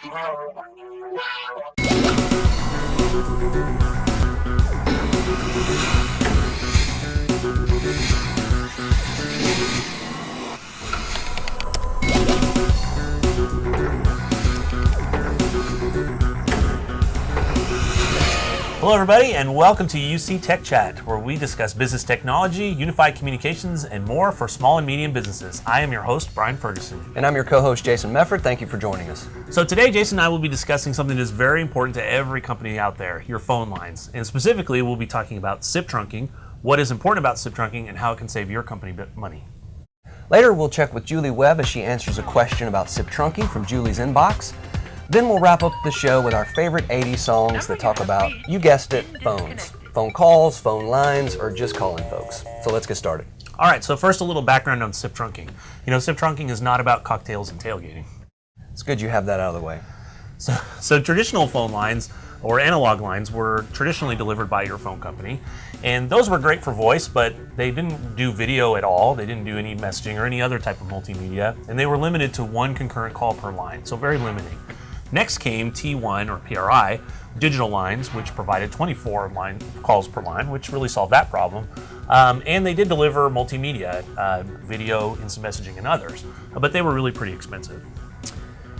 Hello everybody and welcome to UC Tech Chat, where we discuss business technology, unified communications, and more for small and medium businesses. I am your host, Brian Ferguson. And I'm your co-host, Jason Mefford. Thank you for joining us. So today, Jason and I will be discussing something that is very important to every company out there, your phone lines. And specifically, we'll be talking about SIP trunking, what is important about SIP trunking, and how it can save your company money. Later, we'll check with Julie Webb as she answers a question about SIP trunking from Julie's inbox. Then we'll wrap up the show with our favorite 80s songs that talk about, you guessed it, phones. Phone calls, phone lines, or just calling folks. So let's get started. All right, so first a little background on SIP trunking. You know, SIP trunking is not about cocktails and tailgating. It's good you have that out of the way. So traditional phone lines or analog lines were traditionally delivered by your phone company, and those were great for voice, but they didn't do video at all. They didn't do any messaging or any other type of multimedia, and they were limited to one concurrent call per line, so very limiting. Next came T1 or PRI, digital lines, which provided 24 calls per line, which really solved that problem. And they did deliver multimedia, video, instant messaging, and others, but they were really pretty expensive.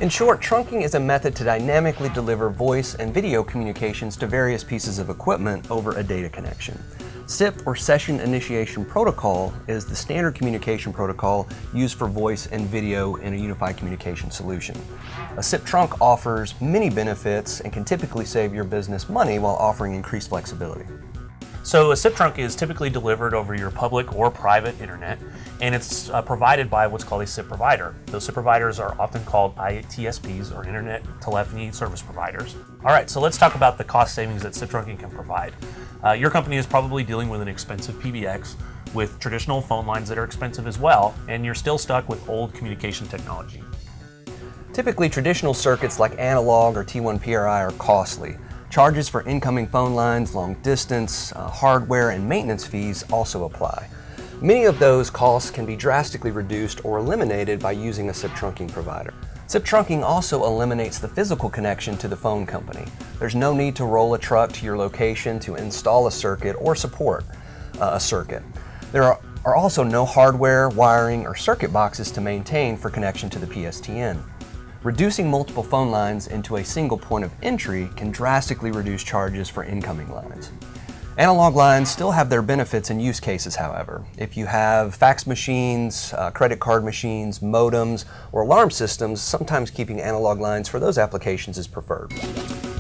In short, trunking is a method to dynamically deliver voice and video communications to various pieces of equipment over a data connection. SIP, or Session Initiation Protocol, is the standard communication protocol used for voice and video in a unified communication solution. A SIP trunk offers many benefits and can typically save your business money while offering increased flexibility. So a SIP trunk is typically delivered over your public or private internet, and it's provided by what's called a SIP provider. Those SIP providers are often called ITSPs, or Internet Telephony Service Providers. All right, so let's talk about the cost savings that SIP trunking can provide. Your company is probably dealing with an expensive PBX with traditional phone lines that are expensive as well, and you're still stuck with old communication technology. Typically, traditional circuits like analog or T1 PRI are costly. Charges for incoming phone lines, long distance, hardware, and maintenance fees also apply. Many of those costs can be drastically reduced or eliminated by using a SIP trunking provider. SIP trunking also eliminates the physical connection to the phone company. There's no need to roll a truck to your location to install a circuit or support a circuit. There are also no hardware, wiring, or circuit boxes to maintain for connection to the PSTN. Reducing multiple phone lines into a single point of entry can drastically reduce charges for incoming lines. Analog lines still have their benefits and use cases, however. If you have fax machines, credit card machines, modems, or alarm systems, sometimes keeping analog lines for those applications is preferred.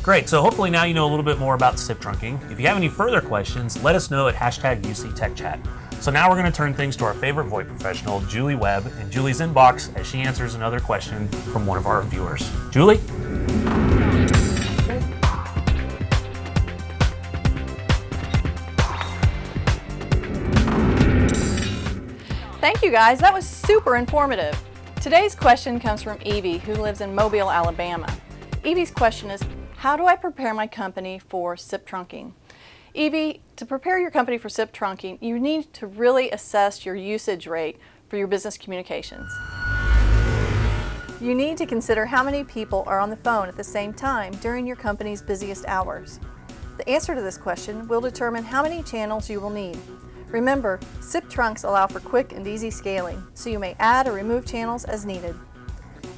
Great, so hopefully now you know a little bit more about SIP trunking. If you have any further questions, let us know at #UCTechChat. So now we're going to turn things to our favorite VoIP professional, Julie Webb, and Julie's inbox as she answers another question from one of our viewers. Julie? Thank you guys, that was super informative. Today's question comes from Evie, who lives in Mobile, Alabama. Evie's question is, how do I prepare my company for SIP trunking? Evie, to prepare your company for SIP trunking, you need to really assess your usage rate for your business communications. You need to consider how many people are on the phone at the same time during your company's busiest hours. The answer to this question will determine how many channels you will need. Remember, SIP trunks allow for quick and easy scaling, so you may add or remove channels as needed.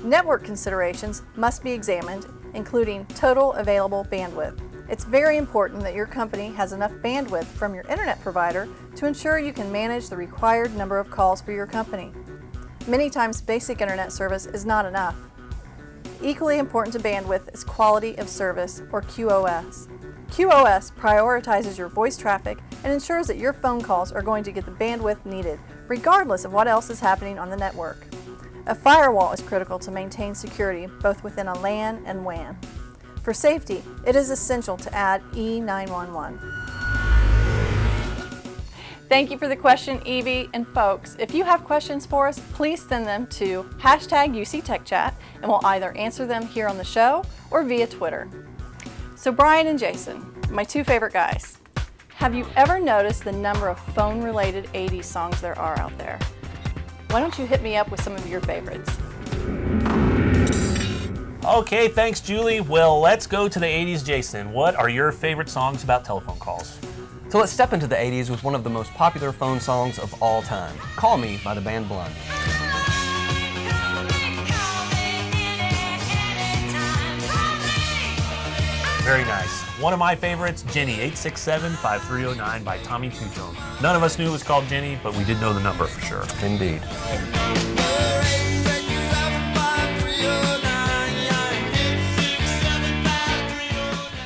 Network considerations must be examined, including total available bandwidth. It's very important that your company has enough bandwidth from your internet provider to ensure you can manage the required number of calls for your company. Many times, basic internet service is not enough. Equally important to bandwidth is quality of service, or QoS. QoS prioritizes your voice traffic and ensures that your phone calls are going to get the bandwidth needed, regardless of what else is happening on the network. A firewall is critical to maintain security both within a LAN and WAN. For safety, it is essential to add E911. Thank you for the question, Evie. And folks, if you have questions for us, please send them to #UCTechChat, and we'll either answer them here on the show or via Twitter. So Brian and Jason, my two favorite guys, have you ever noticed the number of phone-related 80s songs there are out there? Why don't you hit me up with some of your favorites? Okay, thanks, Julie. Well, let's go to the 80s, Jason. What are your favorite songs about telephone calls? So let's step into the 80s with one of the most popular phone songs of all time, Call Me by the band Blondie. Very nice. One of my favorites, Jenny, 867-5309 by Tommy Tutone. None of us knew it was called Jenny, but we did know the number for sure. Indeed.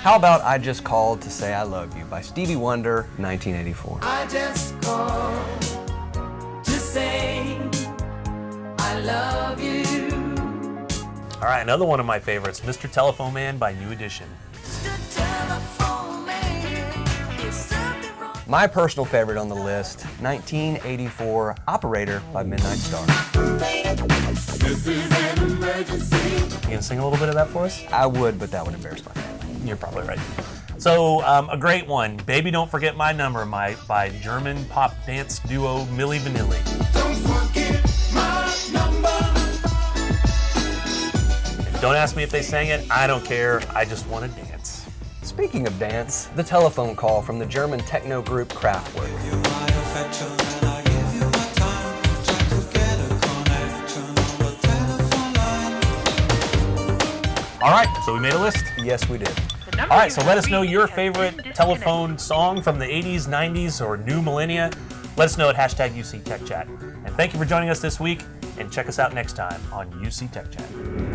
How about I Just Called to Say I Love You by Stevie Wonder, 1984. I just called to say I love you. All right, another one of my favorites, Mr. Telephone Man by New Edition. The telephone man, is something wrong? My personal favorite on the list, 1984, Operator by Midnight Star. This is an emergency. You gonna sing a little bit of that for us? I would, but that would embarrass my family. You're probably right. So, a great one, Baby Don't Forget My Number by German pop dance duo Milli Vanilli. Don't forget my number. Don't ask me if they sang it, I don't care, I just want to dance. Speaking of dance, the telephone call from the German techno group Kraftwerk. All right, so we made a list. Yes, we did. All right, so let us know your favorite telephone song from the 80s, 90s, or new millennia. Let us know at #UC Tech Chat. And thank you for joining us this week, and check us out next time on UC Tech Chat.